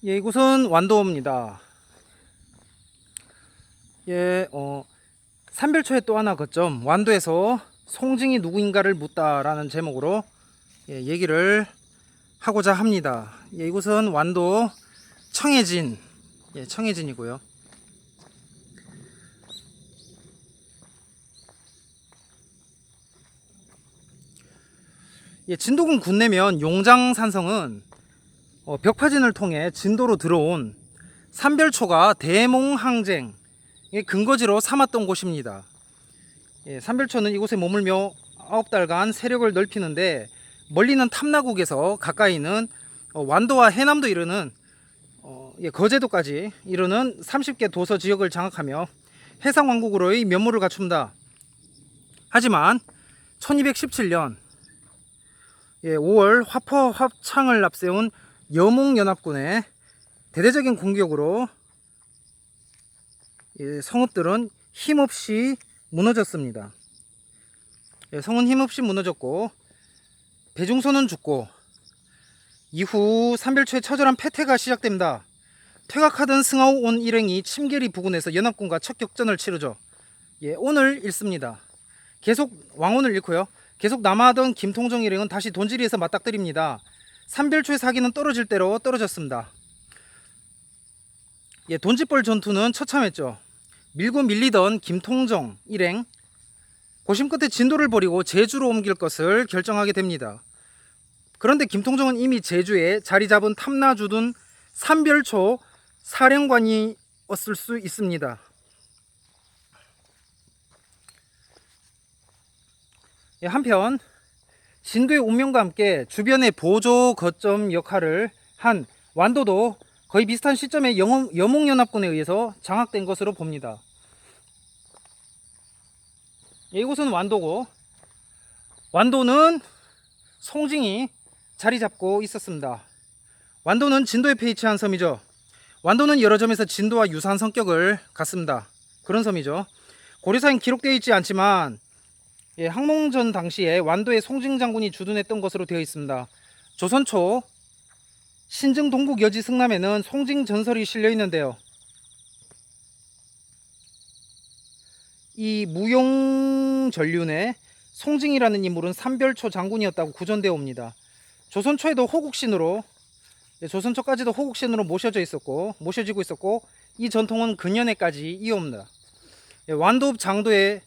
예, 이곳은 완도입니다. 예, 삼별초의 또 하나 거점, 완도에서 송징이 누구인가를 묻다라는 제목으로 얘기를 하고자 합니다. 예, 이곳은 완도 청해진, 청해진이고요. 예, 진도군 군내면 용장산성은 벽파진을 통해 진도로 들어온 삼별초가 대몽항쟁의 근거지로 삼았던 곳입니다. 예, 삼별초는 이곳에 머물며 9달간 세력을 넓히는데 멀리는 탐나국에서 가까이는 완도와 해남도 이르는 거제도까지 이르는 30개 도서 지역을 장악하며 해상왕국으로의 면모를 갖춘다. 하지만 1217년 5월 화포 합창을 앞세운 여몽연합군의 대대적인 공격으로 성읍들은 힘없이 무너졌습니다. 성은 힘없이 무너졌고 배중선은 죽고 이후 삼별초의 처절한 패퇴가 시작됩니다. 퇴각하던 승하우 온 일행이 침결이 부근에서 연합군과 첫 격전을 치르죠. 오늘 잃습니다. 계속 왕원을 잃고요. 계속 남아하던 김통정 일행은 다시 돈지리에서 맞닥뜨립니다. 삼별초의 사기는 떨어질 대로 떨어졌습니다. 돈지벌 전투는 처참했죠. 밀고 밀리던 김통정 일행, 고심 끝에 진도를 버리고 제주로 옮길 것을 결정하게 됩니다. 그런데 김통정은 이미 제주에 자리 잡은 탐나주둔 삼별초 사령관이었을 수 있습니다. 한편 진도의 운명과 함께 주변의 보조 거점 역할을 한 완도도 거의 비슷한 시점에 여몽연합군에 의해서 장악된 것으로 봅니다. 이곳은 완도고, 완도는 송징이 자리 잡고 있었습니다. 완도는 진도 옆에 위치한 섬이죠. 완도는 여러 점에서 진도와 유사한 성격을 갖습니다. 그런 섬이죠. 고려사엔 기록되어 있지 않지만 항몽전 당시에 완도에 송징 장군이 주둔했던 것으로 되어 있습니다. 조선 초 신증 동국 여지 승남에는 송징 전설이 실려 있는데요. 이 무용전륜의 송징이라는 인물은 삼별초 장군이었다고 구전되어 옵니다. 조선 초에도 호국신으로, 조선 초까지도 호국신으로 모셔지고 있었고 이 전통은 근현에까지 이어옵니다. 완도 장도의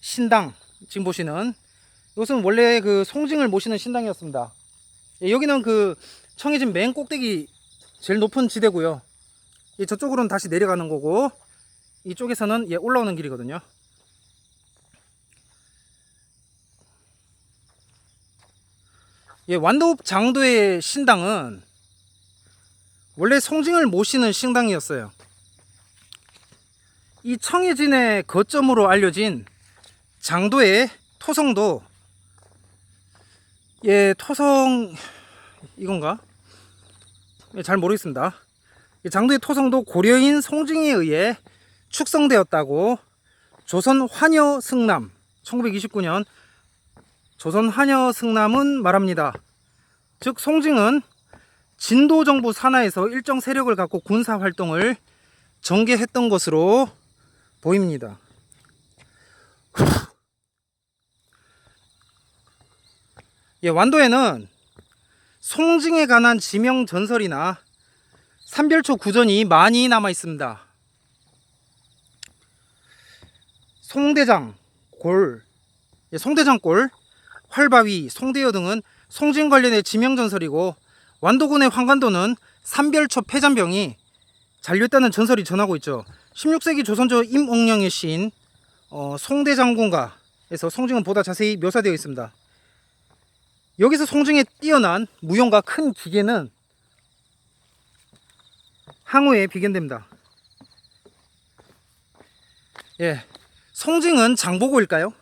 신당, 지금 보시는 이것은 원래 그 송징을 모시는 신당이었습니다. 여기는 그 청해진 맨 꼭대기 제일 높은 지대고요. 저쪽으로는 다시 내려가는 거고 이쪽에서는 올라오는 길이거든요. 완도 장도의 신당은 원래 송징을 모시는 신당이었어요. 이 청해진의 거점으로 알려진 장도의 토성도 토성 이건가? 잘 모르겠습니다. 장도의 토성도 고려인 송징에 의해 축성되었다고 조선 환여 승남 1929년 조선 환여 승남은 말합니다. 즉 송징은 진도 정부 산하에서 일정 세력을 갖고 군사 활동을 전개했던 것으로 보입니다. 완도에는 송징에 관한 지명 전설이나 삼별초 구전이 많이 남아 있습니다. 송대장골, 활바위, 송대여 등은 송징 관련의 지명 전설이고 완도군의 황관도는 삼별초 패잔병이 잔류했다는 전설이 전하고 있죠. 16세기 조선조 임옥령의 시인 송대장군가에서 송징은 보다 자세히 묘사되어 있습니다. 여기서 송징의 뛰어난 무용과 큰 기계는 항우에 비견됩니다. 송징은 장보고일까요?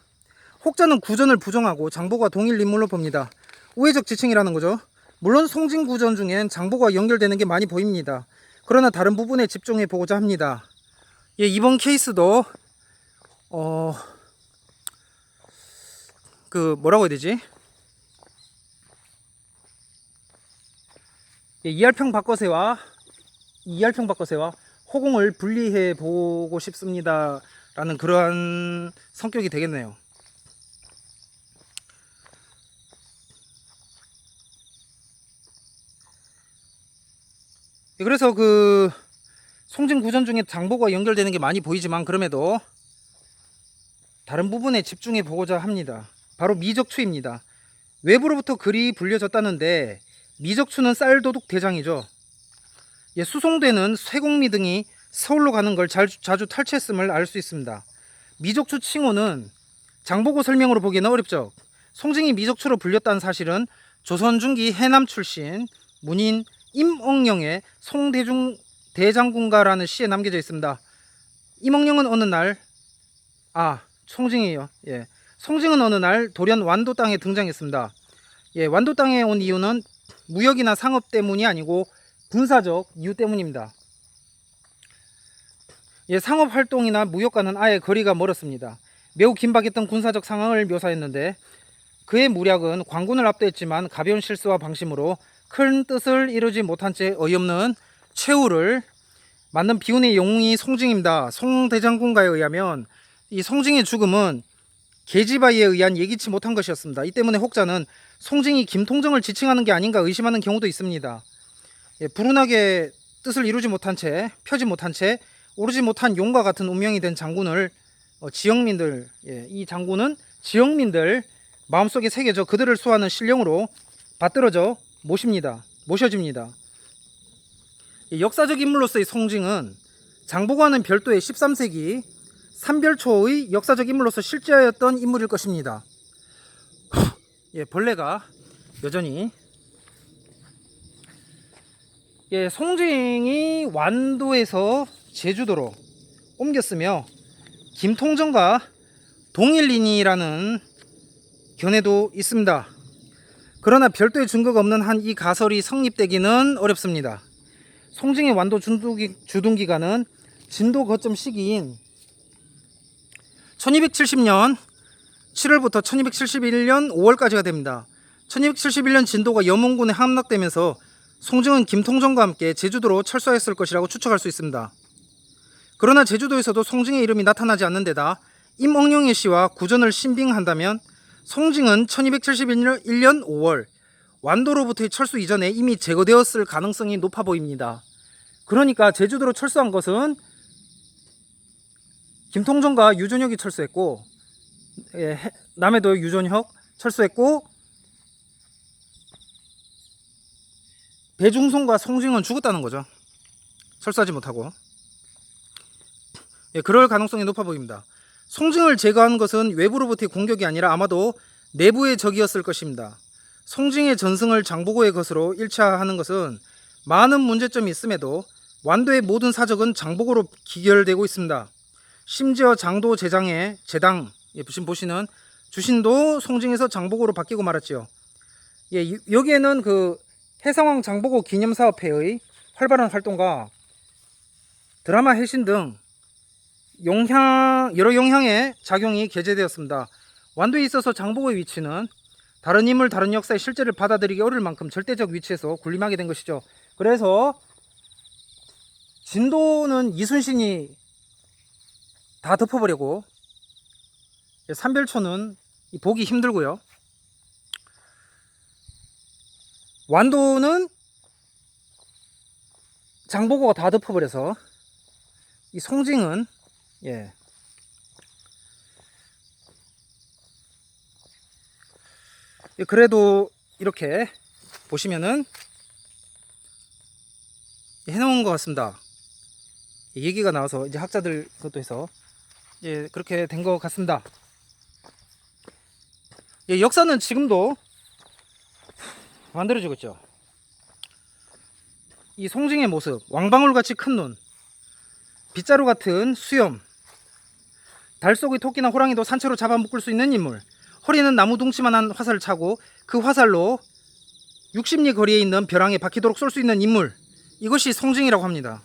혹자는 구전을 부정하고 장보고와 동일 인물로 봅니다. 우회적 지칭이라는 거죠. 물론 송징 구전 중엔 장보고와 연결되는 게 많이 보입니다. 그러나 다른 부분에 집중해 보고자 합니다. 이번 케이스도 뭐라고 해야 되지? 이할평 박거세와 이알평 바꿔세와 호공을 분리해 보고 싶습니다 라는 그러한 성격이 되겠네요. 그래서 그 송진 구전 중에 장보고가 연결되는 게 많이 보이지만 그럼에도 다른 부분에 집중해 보고자 합니다. 바로 미적추입니다. 외부로부터 글이 불려졌다는데 미적추는 쌀도둑 대장이죠. 수송대는 쇠공미 등이 서울로 가는 걸 자주 탈취했음을 알 수 있습니다. 미적추 칭호는 장보고 설명으로 보기에는 어렵죠. 송징이 미적추로 불렸다는 사실은 조선 중기 해남 출신 문인 임억령의 송대장군가라는 시에 남겨져 있습니다. 임억령은 어느 날 송징이요. 송징은 어느 날 돌연 완도 땅에 등장했습니다. 완도 땅에 온 이유는 무역이나 상업 때문이 아니고 군사적 이유 때문입니다. 상업 활동이나 무역과는 아예 거리가 멀었습니다. 매우 긴박했던 군사적 상황을 묘사했는데 그의 무략은 관군을 압도했지만 가벼운 실수와 방심으로 큰 뜻을 이루지 못한 채 어이없는 최후를 맞는 비운의 영웅이 송징입니다. 송대장군가에 의하면 이 송징의 죽음은 계지바이에 의한 예기치 못한 것이었습니다. 이 때문에 혹자는 송징이 김통정을 지칭하는 게 아닌가 의심하는 경우도 있습니다. 불운하게 뜻을 이루지 못한 채 펴지 못한 채 오르지 못한 용과 같은 운명이 된 장군을 지역민들 이 장군은 지역민들 마음속에 새겨져 그들을 수호하는 신령으로 받들어져 모셔집니다. 역사적 인물로서의 송징은 장보고와는 별도의 13세기 삼별초의 역사적 인물로서 실제하였던 인물일 것입니다. 벌레가 여전히 송징이 완도에서 제주도로 옮겼으며 김통정과 동일인이라는 견해도 있습니다. 그러나 별도의 증거가 없는 한 이 가설이 성립되기는 어렵습니다. 송징의 완도 주둔기간은 진도 거점 시기인 1270년 7월부터 1271년 5월까지가 됩니다. 1271년 진도가 염원군에 함락되면서 송징은 김통정과 함께 제주도로 철수했을 것이라고 추측할 수 있습니다. 그러나 제주도에서도 송징의 이름이 나타나지 않는 데다 임억령의 시와 구전을 신빙한다면 송징은 1271년 5월 완도로부터의 철수 이전에 이미 제거되었을 가능성이 높아 보입니다. 그러니까 제주도로 철수한 것은 김통정과 유전혁이 철수했고 남해도 유전혁 철수했고 배중송과 송징은 죽었다는 거죠. 철수하지 못하고. 그럴 가능성이 높아 보입니다. 송징을 제거한 것은 외부로부터의 공격이 아니라 아마도 내부의 적이었을 것입니다. 송징의 전승을 장보고의 것으로 1차 하는 것은 많은 문제점이 있음에도 완도의 모든 사적은 장보고로 기결되고 있습니다. 심지어 장도 제장의 제당 보시는 주신도 송징에서 장보고로 바뀌고 말았지요. 여기에는 그 해상왕 장보고 기념사업회의 활발한 활동과 드라마 해신 등 여러 영향의 작용이 게재되었습니다. 완도에 있어서 장보고의 위치는 다른 인물, 다른 역사의 실제를 받아들이기 어려울 만큼 절대적 위치에서 군림하게 된 것이죠. 그래서 진도는 이순신이 다 덮어버리고 삼별초는 보기 힘들고요. 완도는 장보고가 다 덮어버려서 이 송징은 그래도 이렇게 보시면은 해놓은 것 같습니다. 얘기가 나와서 이제 학자들 그것도 해서 그렇게 된 것 같습니다. 역사는 지금도 만들어지고 있죠. 이 송징의 모습, 왕방울같이 큰 눈, 빗자루 같은 수염, 달 속의 토끼나 호랑이도 산채로 잡아먹을 수 있는 인물, 허리는 나무 둥치만한 화살을 차고 그 화살로 60리 거리에 있는 벼랑에 박히도록 쏠 수 있는 인물, 이것이 송징이라고 합니다.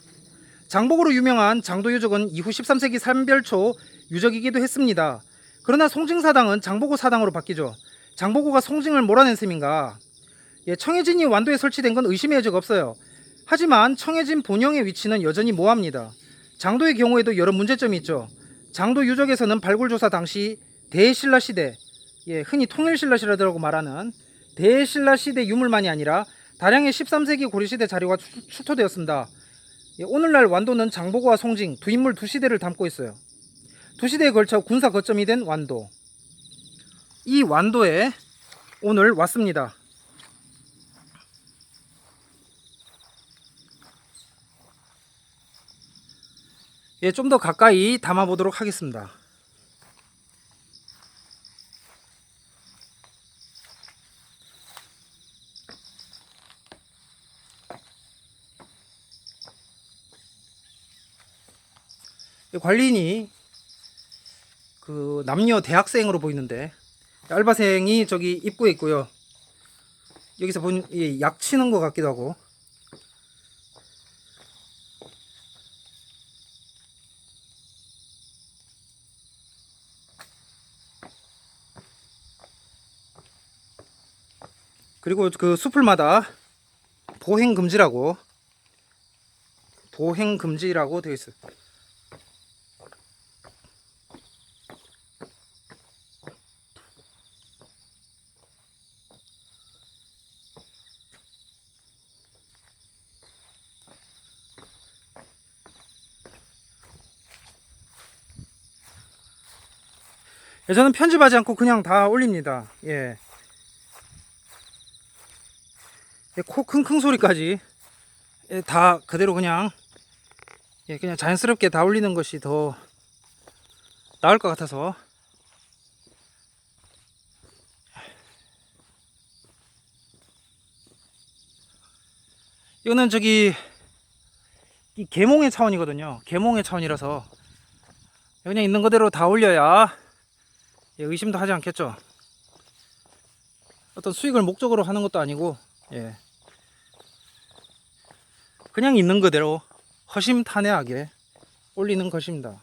장보고로 유명한 장도 유적은 이후 13세기 삼별초 유적이기도 했습니다. 그러나 송징사당은 장보고 사당으로 바뀌죠. 장보고가 송징을 몰아낸 셈인가? 청해진이 완도에 설치된 건 의심의 여지가 없어요. 하지만 청해진 본영의 위치는 여전히 모호합니다. 장도의 경우에도 여러 문제점이 있죠. 장도 유적에서는 발굴조사 당시 대신라 시대, 흔히 통일신라시라고 말하는 대신라 시대 유물만이 아니라 다량의 13세기 고려시대 자료가 출토되었습니다. 오늘날 완도는 장보고와 송징 두 인물 두 시대를 담고 있어요. 두 시대에 걸쳐 군사 거점이 된 완도. 이 완도에 오늘 왔습니다. 좀 더 가까이 담아보도록 하겠습니다. 관리인이 그 남녀 대학생으로 보이는데 알바생이 저기 입구에 있고요. 여기서 보니 약 치는 것 같기도 하고. 그리고 그 수풀마다 보행금지라고 되어 있어요. 저는 편집하지 않고 그냥 다 올립니다. 코 킁킁 소리까지 다 그대로 그냥 자연스럽게 다 올리는 것이 더 나을 것 같아서. 이거는 저기 이 계몽의 차원이거든요. 계몽의 차원이라서 그냥 있는 그대로 다 올려야 의심도 하지 않겠죠. 어떤 수익을 목적으로 하는 것도 아니고 그냥 있는 그대로 허심탄회하게 올리는 것입니다.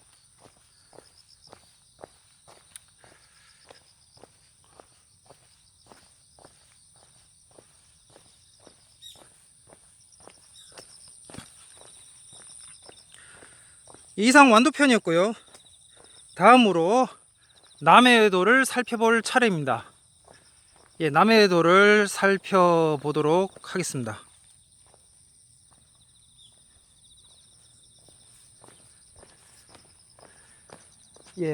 이상 완도편이었고요. 다음으로 남해도를 살펴볼 차례입니다. 남해도를 살펴보도록 하겠습니다.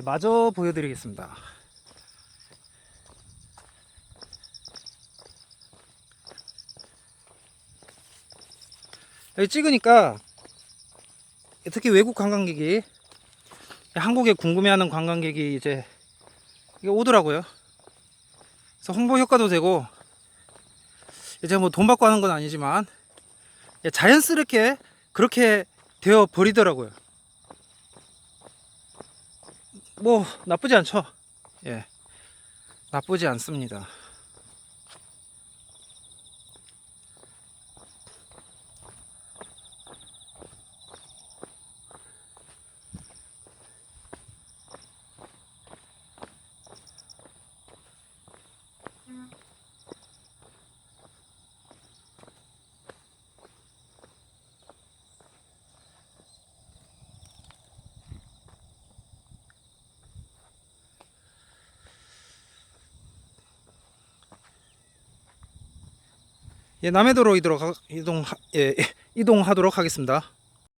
마저 보여드리겠습니다. 여기 찍으니까 특히 외국 관광객이, 한국에 궁금해하는 관광객이 이제 오더라고요. 그래서 홍보 효과도 되고, 이제 뭐 돈 받고 하는 건 아니지만 자연스럽게 그렇게 되어 버리더라고요. 뭐 나쁘지 않죠. 나쁘지 않습니다. 남해도로 이동하도록 하겠습니다.